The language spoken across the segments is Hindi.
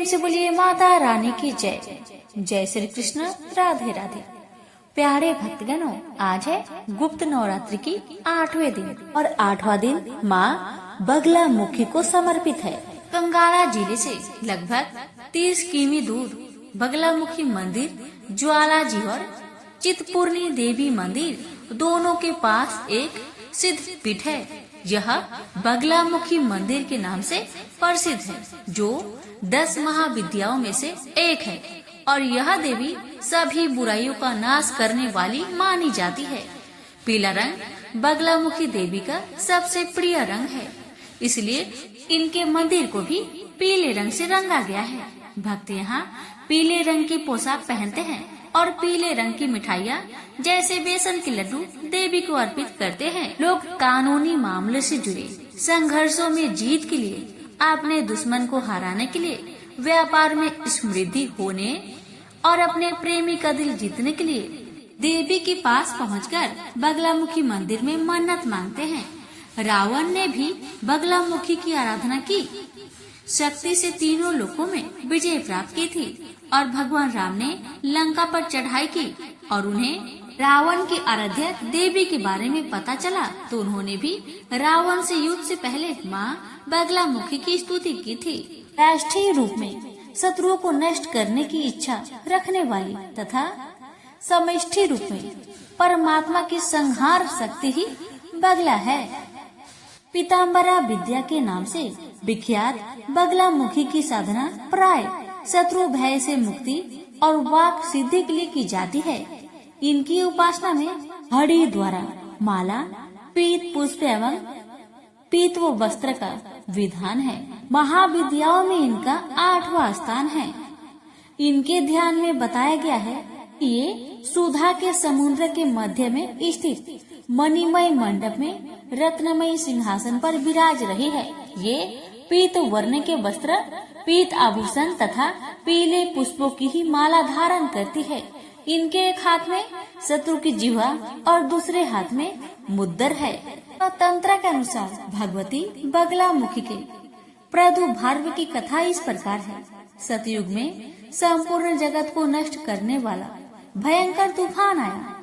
प्रेम से बोलिए माता रानी की जय। जय श्री कृष्ण, राधे राधे। प्यारे भक्तगणों, आज है गुप्त नवरात्रि की 8वें दिन और 8वां दिन माँ बगला मुखी को समर्पित है। कंगाला जिले से लगभग 30 किमी दूर बगलामुखी मंदिर, ज्वाला जी और चितपूर्णी देवी मंदिर दोनों के पास एक सिद्ध पीठ है। यह बगलामुखी मंदिर के नाम से प्रसिद्ध है, जो 10 महाविद्याओं में से एक है और यह देवी सभी बुराइयों का नाश करने वाली मानी जाती है। पीला रंग बगलामुखी देवी का सबसे प्रिय रंग है, इसलिए इनके मंदिर को भी पीले रंग से रंगा गया है। भक्त यहाँ पीले रंग की पोशाक पहनते हैं और पीले रंग की मिठाइयाँ जैसे बेसन के लड्डू देवी को अर्पित करते हैं। लोग कानूनी मामले से जुड़े संघर्षों में जीत के लिए, अपने दुश्मन को हराने के लिए, व्यापार में समृद्धि होने और अपने प्रेमी का दिल जीतने के लिए देवी के पास पहुंचकर बगलामुखी मंदिर में मन्नत मांगते हैं। रावण ने भी बगलामुखी की आराधना की, शक्ति से तीनों लोकों में विजय प्राप्त की थी और भगवान राम ने लंका पर चढ़ाई की और उन्हें रावण की आराध्य देवी के बारे में पता चला, तो उन्होंने भी रावण से युद्ध से पहले माँ बगलामुखी की स्तुति की थी। राष्ट्रीय रूप में शत्रुओं को नष्ट करने की इच्छा रखने वाली तथा समष्टि रूप में परमात्मा की संहार शक्ति ही बगला है। पीताम्बरा विद्या के नाम से विख्यात बगलामुखी की साधना प्राय शत्रु भय से मुक्ति और वाक सिद्धि के लिए की जाती है। इनकी उपासना में हरि द्वारा माला, पीत पुष्प एवं पीत व वस्त्र का विधान है। महाविद्याओं में इनका 8वां स्थान है। इनके ध्यान में बताया गया है कि ये सुधा के समुद्र के मध्य में स्थित मणिमय मंडप में रत्नमय सिंहासन पर विराज रही है। ये पीत वर्ण के वस्त्र, पीत आभूषण तथा पीले पुष्पों की ही माला धारण करती है। इनके एक हाथ में शत्रु की जिह्वा और दूसरे हाथ में मुद्दर है। तंत्र के अनुसार भगवती बगलामुखी के प्रादुर्भाव की कथा इस प्रकार है। सतयुग में संपूर्ण जगत को नष्ट करने वाला भयंकर तूफान आया।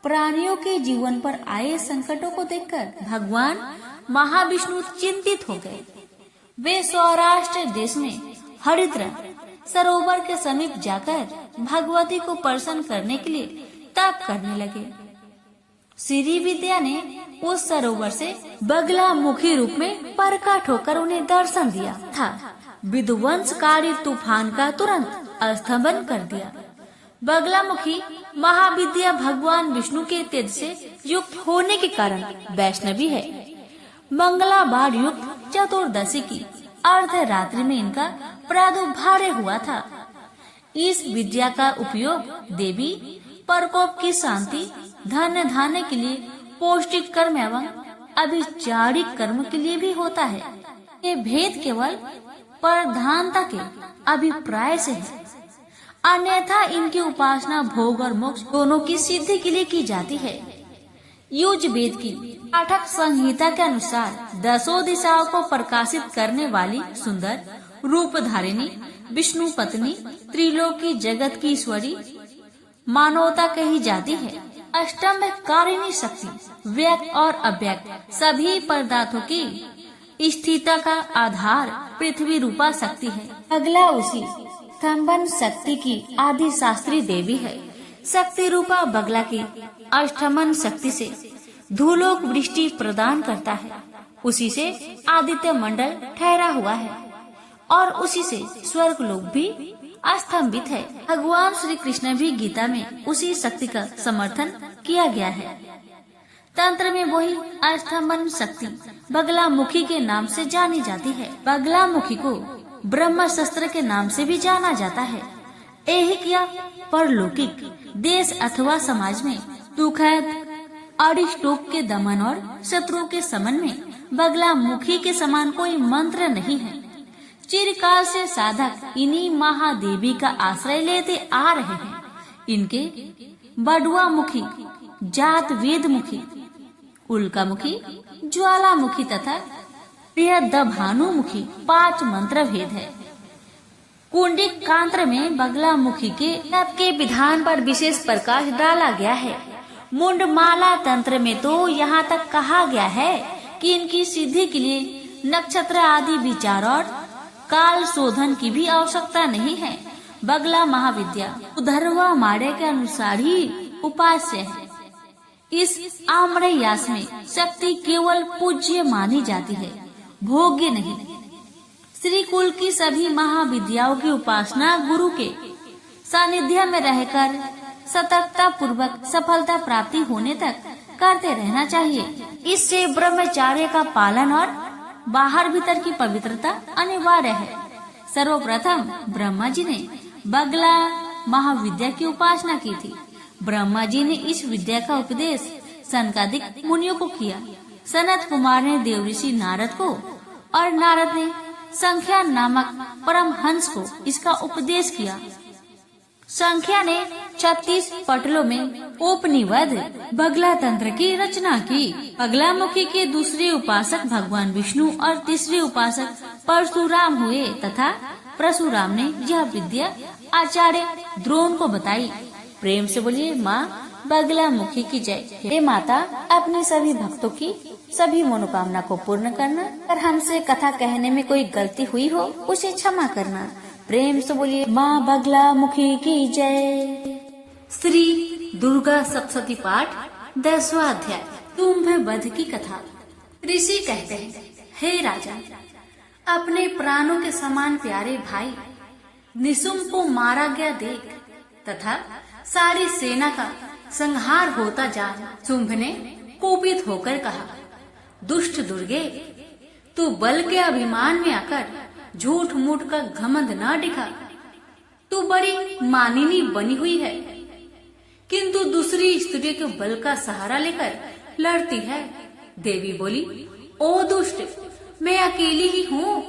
प्राणियों के जीवन पर आए संकटों को देखकर भगवान महाविष्णु चिंतित हो गए। वे सौराष्ट्र देश में हरिद्रा सरोवर के समीप जाकर भगवती को प्रसन्न करने के लिए तप करने लगे। श्री विद्या ने उस सरोवर से बगलामुखी रूप में प्रकट होकर उन्हें दर्शन दिया था। विध्वंसकारी तूफान का तुरंत स्तंभन कर दिया। बगलामुखी महाविद्या भगवान विष्णु के तेज से युक्त होने के कारण वैष्णवी है। मंगलावार युक्त चतुर्दशी की अर्धरात्रि में इनका प्रादुर्भाव हुआ था। इस विद्या का उपयोग देवी प्रकोप की शांति, धन धान्य के लिए, पौष्टिक कर्म एवं अभिचारिक कर्म के लिए भी होता है। ये भेद केवल प्रधानता के अभिप्राय से है, अन्यथा इनकी उपासना भोग और मोक्ष दोनों की सिद्धि के लिए की जाती है। युजवेद की पाठक संहिता के अनुसार 10 दिशाओं को प्रकाशित करने वाली सुंदर रूप धारिणी विष्णु पत्नी त्रिलोकी जगत की ईश्वरी मानवता कही जाती है। अष्टम कारिणी शक्ति व्यक्त और अव्यक्त सभी पदार्थों की स्थिरता का आधार पृथ्वी रूपा शक्ति है। अगला उसी स्तंभन शक्ति की आदि शास्त्री देवी है। शक्ति रूपा बगला की अष्टमन शक्ति से धूलोक वृष्टि प्रदान करता है। उसी से आदित्य मंडल ठहरा हुआ है और उसी से स्वर्ग लोक भी स्तंभित है। भगवान श्री कृष्ण भी गीता में उसी शक्ति का समर्थन किया गया है। तंत्र में वही अष्टमन शक्ति बगलामुखी के नाम से जानी जाती है। बगलामुखी को ब्रह्म शस्त्र के नाम से भी जाना जाता है। ऐहिक या परलौकिक देश अथवा समाज में दुखद अरिष्टोप के दमन और शत्रुओं के समन में बगलामुखी के समान कोई मंत्र नहीं है। चिरकाल से साधक इन्हीं महादेवी का आश्रय लेते आ रहे हैं। इनके बडुआ मुखी, जात वेद मुखी, उल्का मुखी, ज्वालामुखी तथा बृहदभानुमुखी 5 मंत्र भेद है। कुंडिक कांत्र में बगलामुखी के विधान पर विशेष प्रकाश डाला गया है। मुंडमाला तंत्र में तो यहाँ तक कहा गया है कि इनकी सिद्धि के लिए नक्षत्र आदि विचार और काल शोधन की भी आवश्यकता नहीं है। बगला महाविद्या उधरवा माड़े के अनुसार ही उपास्य है। इस आम्रयास में शक्ति केवल पूज्य मानी जाती है, भोग्य नहीं। श्री कुल की सभी महाविद्याओं की उपासना गुरु के सानिध्य में रहकर सतर्कता पूर्वक सफलता प्राप्ति होने तक करते रहना चाहिए। इससे ब्रह्मचार्य का पालन और बाहर भीतर की पवित्रता अनिवार्य है। सर्वप्रथम ब्रह्मा जी ने बगला महाविद्या की उपासना की थी। ब्रह्मा जी ने इस विद्या का उपदेश सनकादिक मुनियों को किया। सनत कुमार ने देवऋषि नारद को और नारद ने संख्या नामक परमहंस को इसका उपदेश किया। संख्या ने 36 पटलों में उपनिषद बगला तंत्र की रचना की। बगलामुखी के दूसरे उपासक भगवान विष्णु और तीसरे उपासक परशुराम हुए तथा परशुराम ने यह विद्या आचार्य द्रोण को बताई। प्रेम से बोलिए माँ बगलामुखी की जय। हे माता, अपने सभी भक्तों की सभी मनोकामना को पूर्ण करना। अगर हमसे कथा कहने में कोई गलती हुई हो उसे क्षमा करना। प्रेम से बोलिए माँ बगलामुखी की जय। श्री दुर्गा सप्तशती पाठ 10वां अध्याय तुम्भ वध की कथा। ऋषि कहते हैं, हे राजा, अपने प्राणों के समान प्यारे भाई निशुंभ को मारा गया देख तथा सारी सेना का संहार होता जान शुंभ ने कोपित होकर कहा, दुष्ट दुर्गे, तू बल के अभिमान में आकर झूठ मूठ का घमंड न दिखा। तू बड़ी मानिनी बनी हुई है, किंतु दूसरी स्त्री के बल का सहारा लेकर लड़ती है। देवी बोली, ओ दुष्ट, मैं अकेली ही हूँ।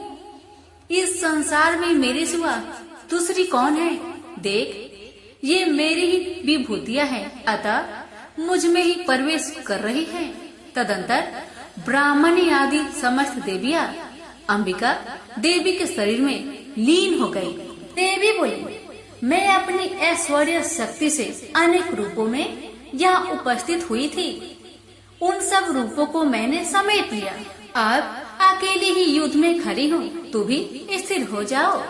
इस संसार में मेरे सिवा दूसरी कौन है? देख, ये मेरी ही विभूतियाँ हैं, अतः मुझ में ही प्रवेश कर रही हैं। तदंतर ब्राह्मणी आदि समस्त देवियाँ अंबिका देवी के शरीर में लीन हो गई। देवी बोली, मैं अपनी ऐश्वर्य शक्ति से अनेक रूपों में यहाँ उपस्थित हुई थी। उन सब रूपों को मैंने समेट लिया। अब अकेली ही युद्ध में खड़ी हूँ, तू भी स्थिर हो जाओ।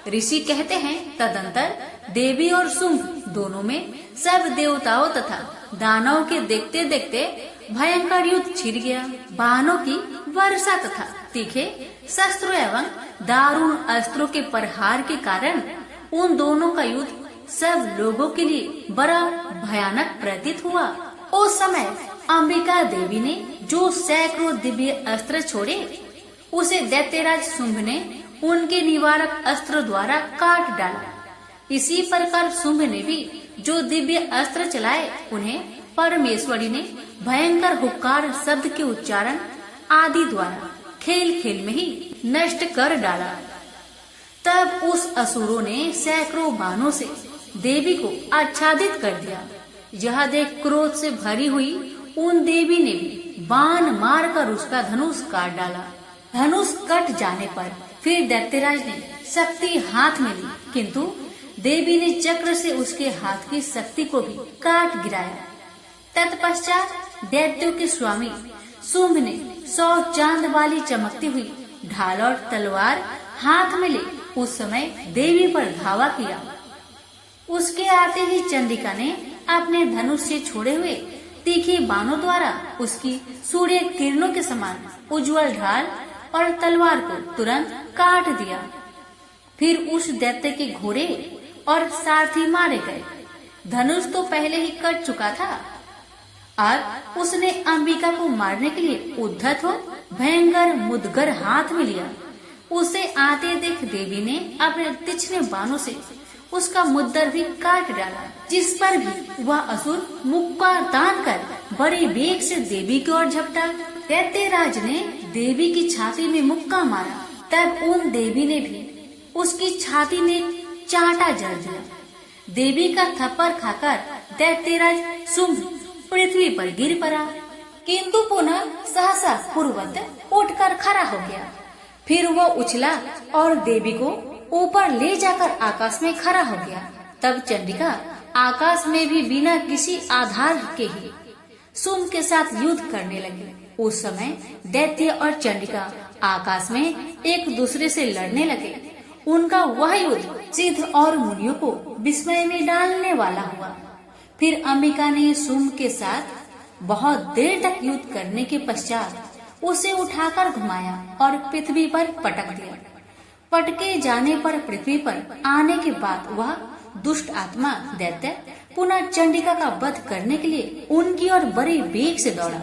ऋषि कहते हैं, तदंतर देवी और शुंभ दोनों में सब देवताओं तथा दानवों के देखते देखते भयंकर युद्ध छिड़ गया। बाणों की वर्षा तथा तीखे शस्त्रों एवं दारुण अस्त्रों के प्रहार के कारण उन दोनों का युद्ध सब लोगों के लिए बड़ा भयानक प्रतीत हुआ। उस समय अंबिका देवी ने जो सैकड़ों दिव्य अस्त्र छोड़े, उसे दैत्यराज शुंभ ने उनके निवारक अस्त्र द्वारा काट डाला। इसी प्रकार शुंभ ने भी जो दिव्य अस्त्र चलाए, उन्हें परमेश्वरी ने भयंकर हुक्कार शब्द के उच्चारण आदि द्वारा खेल खेल में ही नष्ट कर डाला। तब उस असुरों ने सैकड़ों बाणों से देवी को आच्छादित कर दिया। यह देख क्रोध से भरी हुई उन देवी ने भी बाण मार कर उसका धनुष काट डाला। धनुष कट जाने पर फिर दैत्यराज ने शक्ति हाथ में ली, किंतु देवी ने चक्र से उसके हाथ की शक्ति को भी काट गिराया। तत्पश्चात दैत्यों के स्वामी शुंभ ने 100 चांद वाली चमकती हुई ढाल और तलवार हाथ में ले उस समय देवी पर धावा किया। उसके आते ही चंडिका ने अपने धनुष से छोड़े हुए तीखे बाणों द्वारा उसकी सूर्य किरणों के समान उज्जवल ढाल और तलवार को तुरंत काट दिया। फिर उस दैत्य के घोड़े और सारथी मारे गए। धनुष तो पहले ही कट चुका था। अब उसने अंबिका को मारने के लिए उद्धत हो भयंकर मुदगर हाथ में लिया। उसे आते देख देवी ने अपने तिछने बाणों से उसका मुद्दर भी काट डाला, जिस पर भी वह असुर मुक्का तान कर बड़े वेग से देवी की ओर झपटा। दैत्यराज ने देवी की छाती में मुक्का मारा, तब उन देवी ने भी उसकी छाती में चांटा जड़ दिया। देवी का थप्पड़ खाकर दैत्यराज शुंभ पृथ्वी पर गिर पड़ा, किंतु पुनः सहसा पूर्ववत उठकर खड़ा हो गया। फिर वह उछला और देवी को ऊपर ले जाकर आकाश में खड़ा हो गया। तब चंडिका आकाश में भी बिना किसी आधार के ही शुंभ के साथ युद्ध करने लगी। उस समय दैत्य और चंडिका आकाश में एक दूसरे से लड़ने लगे। उनका वह युद्ध सिद्ध और मुनियों को विस्मय में डालने वाला हुआ। फिर अंबिका ने शुंभ के साथ बहुत देर तक युद्ध करने के पश्चात उसे उठाकर घुमाया और पृथ्वी पर पटक दिया। पटके जाने पर पृथ्वी पर आने के बाद वह दुष्ट आत्मा दैत्य पुनः चंडिका का वध करने के लिए उनकी ओर बड़े वेग से दौड़ा।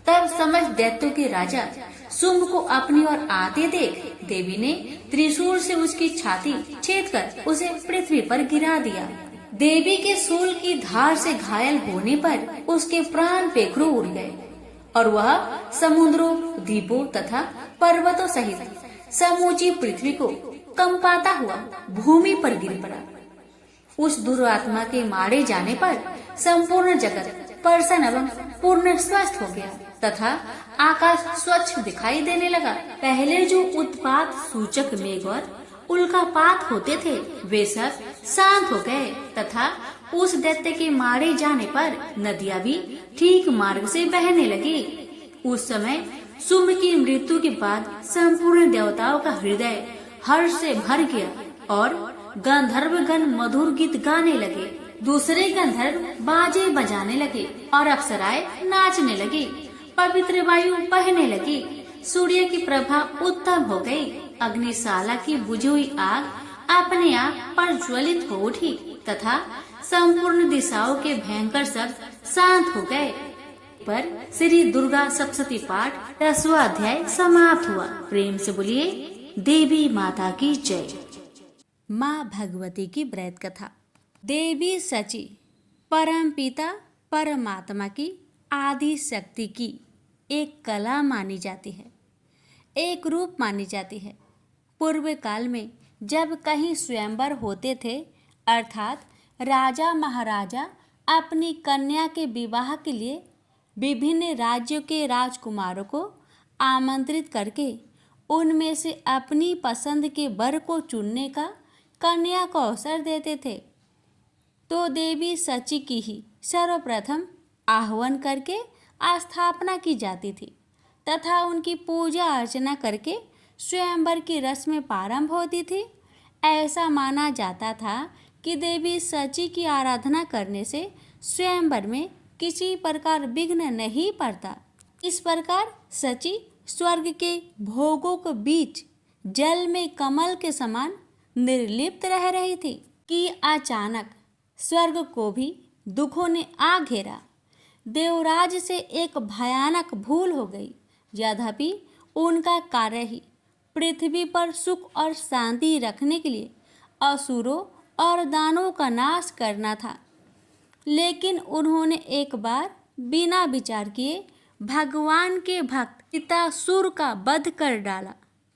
तब समस्त दैत्यों के राजा शुंभ को अपनी ओर आते देख देवी ने त्रिशूल से उसकी छाती छेद कर उसे पृथ्वी पर गिरा दिया। देवी के शूल की धार से घायल होने पर उसके प्राण पेखरों उड़ गए और वह समुद्रों, द्वीपों तथा पर्वतों सहित समूची पृथ्वी को कंपाता हुआ भूमि पर गिर पड़ा। उस दुरात्मा के मारे जाने पर संपूर्ण जगत प्रसन्न एवं पूर्ण स्वस्थ हो गया तथा आकाश स्वच्छ दिखाई देने लगा। पहले जो उत्पात सूचक मेघ और उल्कापात होते थे वे सब शांत हो गए तथा उस दैत्य के मारे जाने पर नदियां भी ठीक मार्ग से बहने लगी। उस समय शुंभ की मृत्यु के बाद संपूर्ण देवताओं का हृदय हर्ष से भर गया और गंधर्वगण मधुर गीत गाने लगे। दूसरे गंधर्व बाजे बजाने लगे और अप्सराएं नाचने लगी। पवित्र वायु बहने लगी। सूर्य की प्रभा उत्तम हो गई। अग्निशाला की बुझी हुई आग अपने आप प्रज्वलित हो उठी तथा संपूर्ण दिशाओं के भयंकर शब्द शांत हो गए। पर श्री दुर्गा सप्तशती पाठ 10वां अध्याय समाप्त हुआ। प्रेम से बोलिए देवी माता की जय। माँ भगवती की व्रत कथा। देवी सची परम पिता परमात्मा की आदि शक्ति की एक कला मानी जाती है, एक रूप मानी जाती है। पूर्व काल में जब कहीं स्वयंवर होते थे अर्थात राजा महाराजा अपनी कन्या के विवाह के लिए विभिन्न राज्यों के राजकुमारों को आमंत्रित करके उनमें से अपनी पसंद के वर को चुनने का कन्या को अवसर देते थे, तो देवी सची की ही सर्वप्रथम आह्वान करके स्थापना की जाती थी तथा उनकी पूजा अर्चना करके स्वयंवर की रस्में प्रारंभ होती थी। ऐसा माना जाता था कि देवी सची की आराधना करने से स्वयंवर में किसी प्रकार विघ्न नहीं पड़ता। इस प्रकार सची स्वर्ग के भोगों के बीच जल में कमल के समान निर्लिप्त रह रही थी कि अचानक स्वर्ग को भी दुखों ने आ घेरा। देवराज से एक भयानक भूल हो गई। यद्यपि उनका कार्य ही पृथ्वी पर सुख और शांति रखने के लिए असुरों और दानवों का नाश करना था, लेकिन उन्होंने एक बार बिना विचार किए भगवान के भक्त पितासुर का वध कर डाला।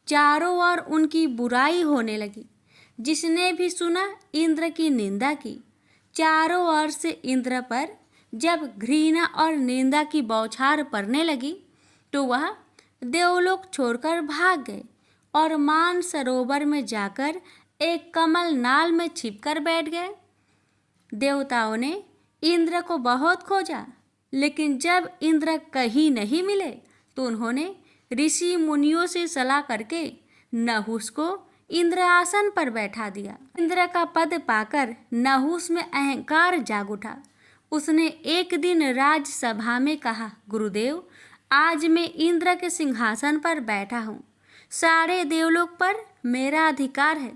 चारों ओर उनकी बुराई होने लगी। जिसने भी सुना इंद्र की निंदा की। चारों ओर से इंद्र पर जब घृणा और निंदा की बौछार पड़ने लगी तो वह देवलोक छोड़कर भाग गए और मान सरोवर में जाकर एक कमल नाल में छिपकर बैठ गए। देवताओं ने इंद्र को बहुत खोजा, लेकिन जब इंद्र कहीं नहीं मिले तो उन्होंने ऋषि मुनियों से सलाह करके नहुस को इंद्र आसन पर बैठा दिया। इंद्र का पद पाकर नहुस में अहंकार जाग उठा। उसने एक दिन राजसभा में कहा, गुरुदेव, आज मैं इंद्र के सिंहासन पर बैठा हूँ। सारे देवलोक पर मेरा अधिकार है।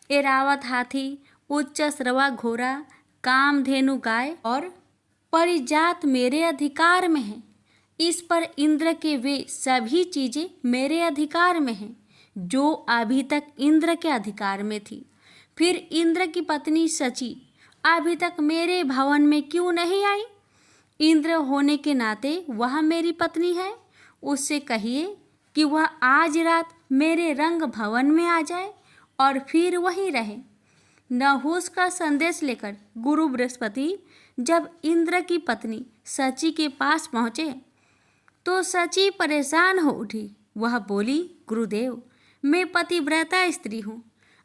एरावत हाथी, उच्च श्रवा घोड़ा, कामधेनु गाय और परिजात मेरे अधिकार में है। इस पर इंद्र के वे सभी चीजें मेरे अधिकार में हैं जो अभी तक इंद्र के अधिकार में थी। फिर इंद्र की पत्नी सची अभी तक मेरे भवन में क्यों नहीं आई? इंद्र होने के नाते वह मेरी पत्नी है। उससे कहिए कि वह आज रात मेरे रंग भवन में आ जाए और फिर वहीं रहे। नहुस का संदेश लेकर गुरु बृहस्पति जब इंद्र की पत्नी सची के पास पहुँचे तो सची परेशान हो उठी। वह बोली, गुरुदेव, मैं पतिव्रता स्त्री हूँ।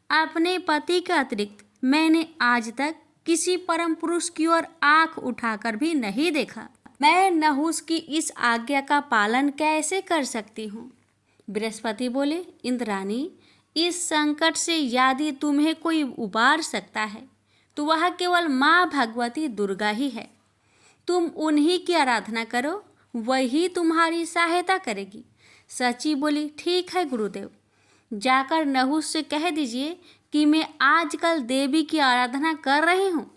अपने पति के अतिरिक्त मैंने आज तक किसी परम पुरुष की ओर आंख उठाकर भी नहीं देखा। मैं नहुस की इस आज्ञा का पालन कैसे कर सकती हूँ? बृहस्पति बोले, इंद्राणी, इस संकट से यदि तुम्हें कोई उबार सकता है तो वह केवल माँ भगवती दुर्गा ही है। तुम उन्हीं की आराधना करो, वही तुम्हारी सहायता करेगी। सची बोली, ठीक है गुरुदेव, जाकर नहुस से कह दीजिए कि मैं आजकल देवी की आराधना कर रही हूँ।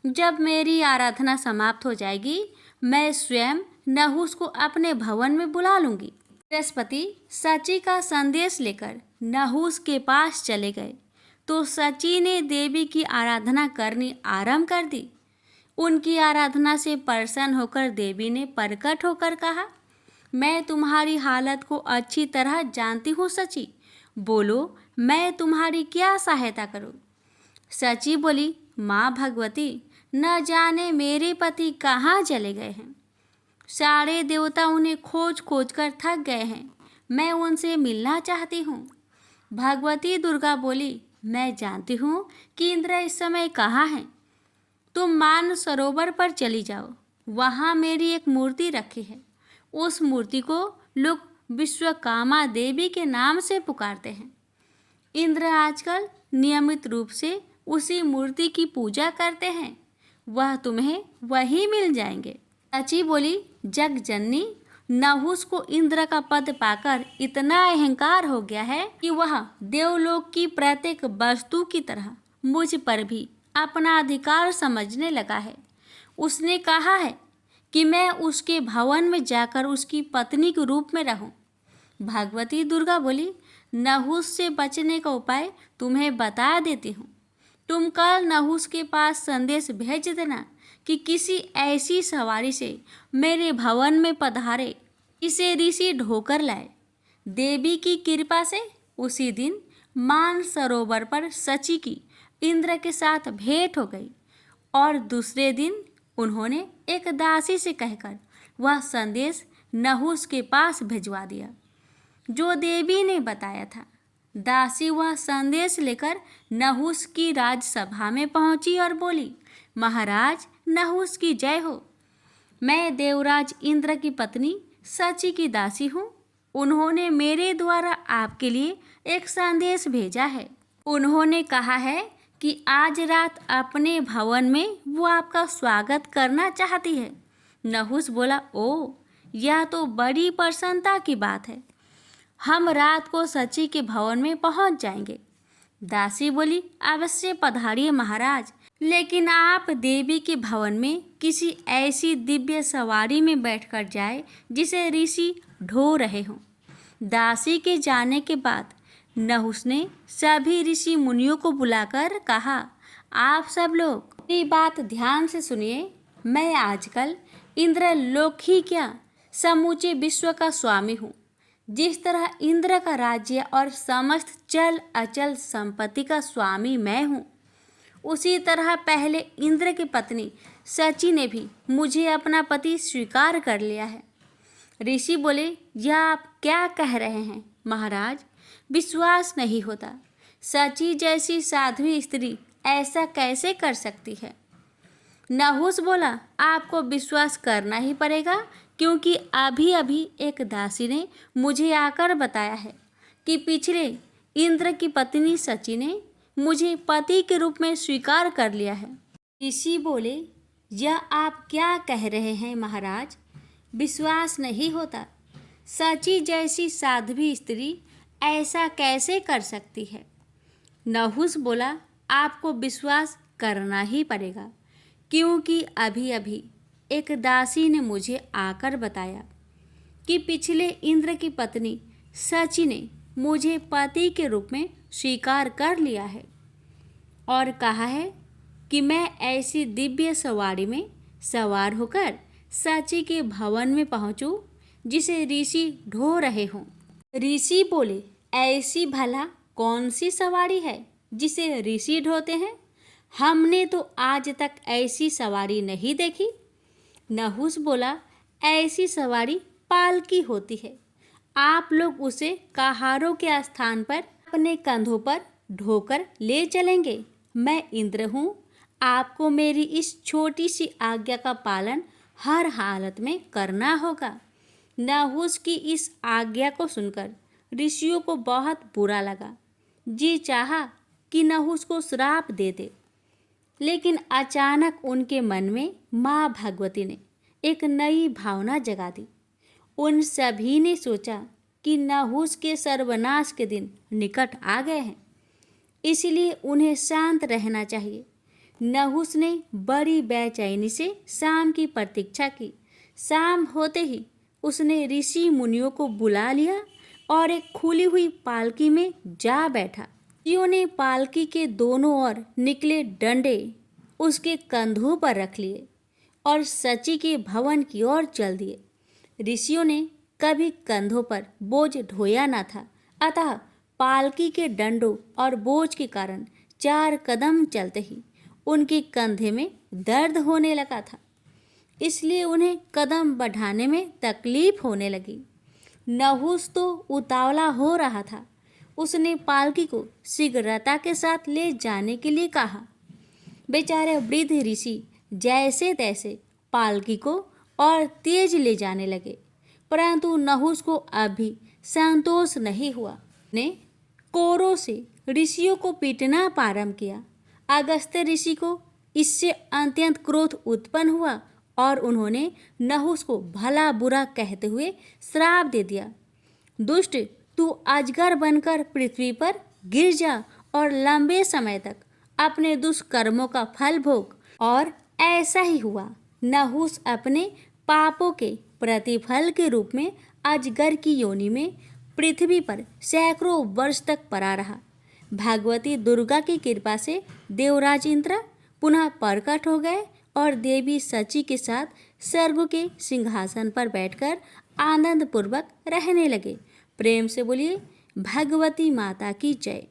जब मेरी आराधना समाप्त हो जाएगी मैं स्वयं नहुस को अपने भवन में बुला लूंगी। बृहस्पति सची का संदेश लेकर नहुस के पास चले गए तो सची ने देवी की आराधना करनी आरंभ कर दी। उनकी आराधना से प्रसन्न होकर देवी ने प्रकट होकर कहा, मैं तुम्हारी हालत को अच्छी तरह जानती हूँ सची, बोलो मैं तुम्हारी क्या सहायता करूँ? सची बोली, माँ भगवती, न जाने मेरे पति कहाँ चले गए हैं। सारे देवता उन्हें खोज खोज कर थक गए हैं। मैं उनसे मिलना चाहती हूँ। भगवती दुर्गा बोली, मैं जानती हूँ कि इंद्र इस समय कहाँ हैं। तुम मान सरोवर पर चली जाओ, वहाँ मेरी एक मूर्ति रखी है। उस मूर्ति को लोग विश्वकामा देवी के नाम से पुकारते हैं। इंद्र आजकल नियमित रूप से उसी मूर्ति की पूजा करते हैं। वह तुम्हें वही मिल जाएंगे। सची बोली, जग जननी, नहुस को इंद्र का पद पाकर इतना अहंकार हो गया है कि वह देवलोक की प्रत्येक वस्तु की तरह मुझ पर भी अपना अधिकार समझने लगा है। उसने कहा है कि मैं उसके भवन में जाकर उसकी पत्नी के रूप में रहूं। भगवती दुर्गा बोली, नहुस से बचने का उपाय तुम्हें बता देती हूँ। तुम कल नहुस के पास संदेश भेज देना कि किसी ऐसी सवारी से मेरे भवन में पधारे, इसे ऋषि ढोकर लाए। देवी की कृपा से उसी दिन मान सरोवर पर सची की इंद्र के साथ भेंट हो गई और दूसरे दिन उन्होंने एक दासी से कहकर वह संदेश नहुस के पास भिजवा दिया जो देवी ने बताया था। दासी वह संदेश लेकर नहुस की राजसभा में पहुंची और बोली, महाराज, नहुस की जय हो। मैं देवराज इंद्र की पत्नी सची की दासी हूँ। उन्होंने मेरे द्वारा आपके लिए एक संदेश भेजा है। उन्होंने कहा है कि आज रात अपने भवन में वो आपका स्वागत करना चाहती है। नहुस बोला, ओ, यह तो बड़ी प्रसन्नता की बात है। हम रात को सची के भवन में पहुंच जाएंगे। दासी बोली, अवश्य पधारिए महाराज, लेकिन आप देवी के भवन में किसी ऐसी दिव्य सवारी में बैठकर जाए जिसे ऋषि ढो रहे हों। दासी के जाने के बाद नहुस ने सभी ऋषि मुनियों को बुलाकर कहा, आप सब लोग मेरी बात ध्यान से सुनिए। मैं आजकल इंद्रलोक ही क्या, समूचे विश्व का स्वामी हूँ। जिस तरह इंद्र का राज्य और समस्त चल अचल संपत्ति का स्वामी मैं हूँ, उसी तरह पहले इंद्र की पत्नी सची ने भी मुझे अपना पति स्वीकार कर लिया है। ऋषि बोले, यह आप क्या कह रहे हैं महाराज? विश्वास नहीं होता। सची जैसी साध्वी स्त्री ऐसा कैसे कर सकती है? नहुस बोला, आपको विश्वास करना ही पड़ेगा, क्योंकि अभी अभी एक दासी ने मुझे आकर बताया है कि पिछले इंद्र की पत्नी सची ने मुझे पति के रूप में स्वीकार कर लिया है। ऋषि बोले, यह आप क्या कह रहे हैं महाराज? विश्वास नहीं होता। सची जैसी साध्वी स्त्री ऐसा कैसे कर सकती है? नहुस बोला, आपको विश्वास करना ही पड़ेगा, क्योंकि अभी अभी एक दासी ने मुझे आकर बताया कि पिछले इंद्र की पत्नी सची ने मुझे पति के रूप में स्वीकार कर लिया है और कहा है कि मैं ऐसी दिव्य सवारी में सवार होकर सची के भवन में पहुंचूं जिसे ऋषि ढो रहे हों। ऋषि बोले, ऐसी भला कौन सी सवारी है जिसे ऋषि ढोते हैं? हमने तो आज तक ऐसी सवारी नहीं देखी। नहुस बोला, ऐसी सवारी पालकी होती है। आप लोग उसे कहारों के स्थान पर अपने कंधों पर ढोकर ले चलेंगे। मैं इंद्र हूँ, आपको मेरी इस छोटी सी आज्ञा का पालन हर हालत में करना होगा। नहुस की इस आज्ञा को सुनकर ऋषियों को बहुत बुरा लगा। जी चाहा कि नहुस को श्राप दे दे, लेकिन अचानक उनके मन में माँ भगवती ने एक नई भावना जगा दी। उन सभी ने सोचा कि नहुस के सर्वनाश के दिन निकट आ गए हैं, इसलिए उन्हें शांत रहना चाहिए। नहुस ने बड़ी बेचैनी से शाम की प्रतीक्षा की। शाम होते ही उसने ऋषि मुनियों को बुला लिया और एक खुली हुई पालकी में जा बैठा। ऋषियों ने पालकी के दोनों ओर निकले डंडे उसके कंधों पर रख लिए और सची के भवन की ओर चल दिए। ऋषियों ने कभी कंधों पर बोझ ढोया न था, अतः पालकी के डंडों और बोझ के कारण 4 कदम चलते ही उनके कंधे में दर्द होने लगा था, इसलिए उन्हें कदम बढ़ाने में तकलीफ होने लगी। नहुस तो उतावला हो रहा था। उसने पालकी को शीघ्रता के साथ ले जाने के लिए कहा। बेचारे वृद्ध ऋषि जैसे तैसे पालकी को और तेज ले जाने लगे, परंतु नहुस को अभी संतोष नहीं हुआ। ने कोरों से ऋषियों को पीटना प्रारंभ किया। अगस्त्य ऋषि को इससे अत्यंत क्रोध उत्पन्न हुआ और उन्होंने नहुस को भला बुरा कहते हुए श्राप दे दिया। दुष्ट, तू अजगर बनकर पृथ्वी पर गिर जा और लंबे समय तक अपने दुष्कर्मों का फल भोग। और ऐसा ही हुआ। नहुस अपने पापों के प्रतिफल के रूप में अजगर की योनि में पृथ्वी पर सैकड़ों वर्ष तक पड़ा रहा। भगवती दुर्गा की कृपा से देवराज इंद्र पुनः प्रकट हो गए और देवी सची के साथ स्वर्ग के सिंहासन पर बैठकर आनंद पूर्वक रहने लगे। प्रेम से बोलिए भगवती माता की जय।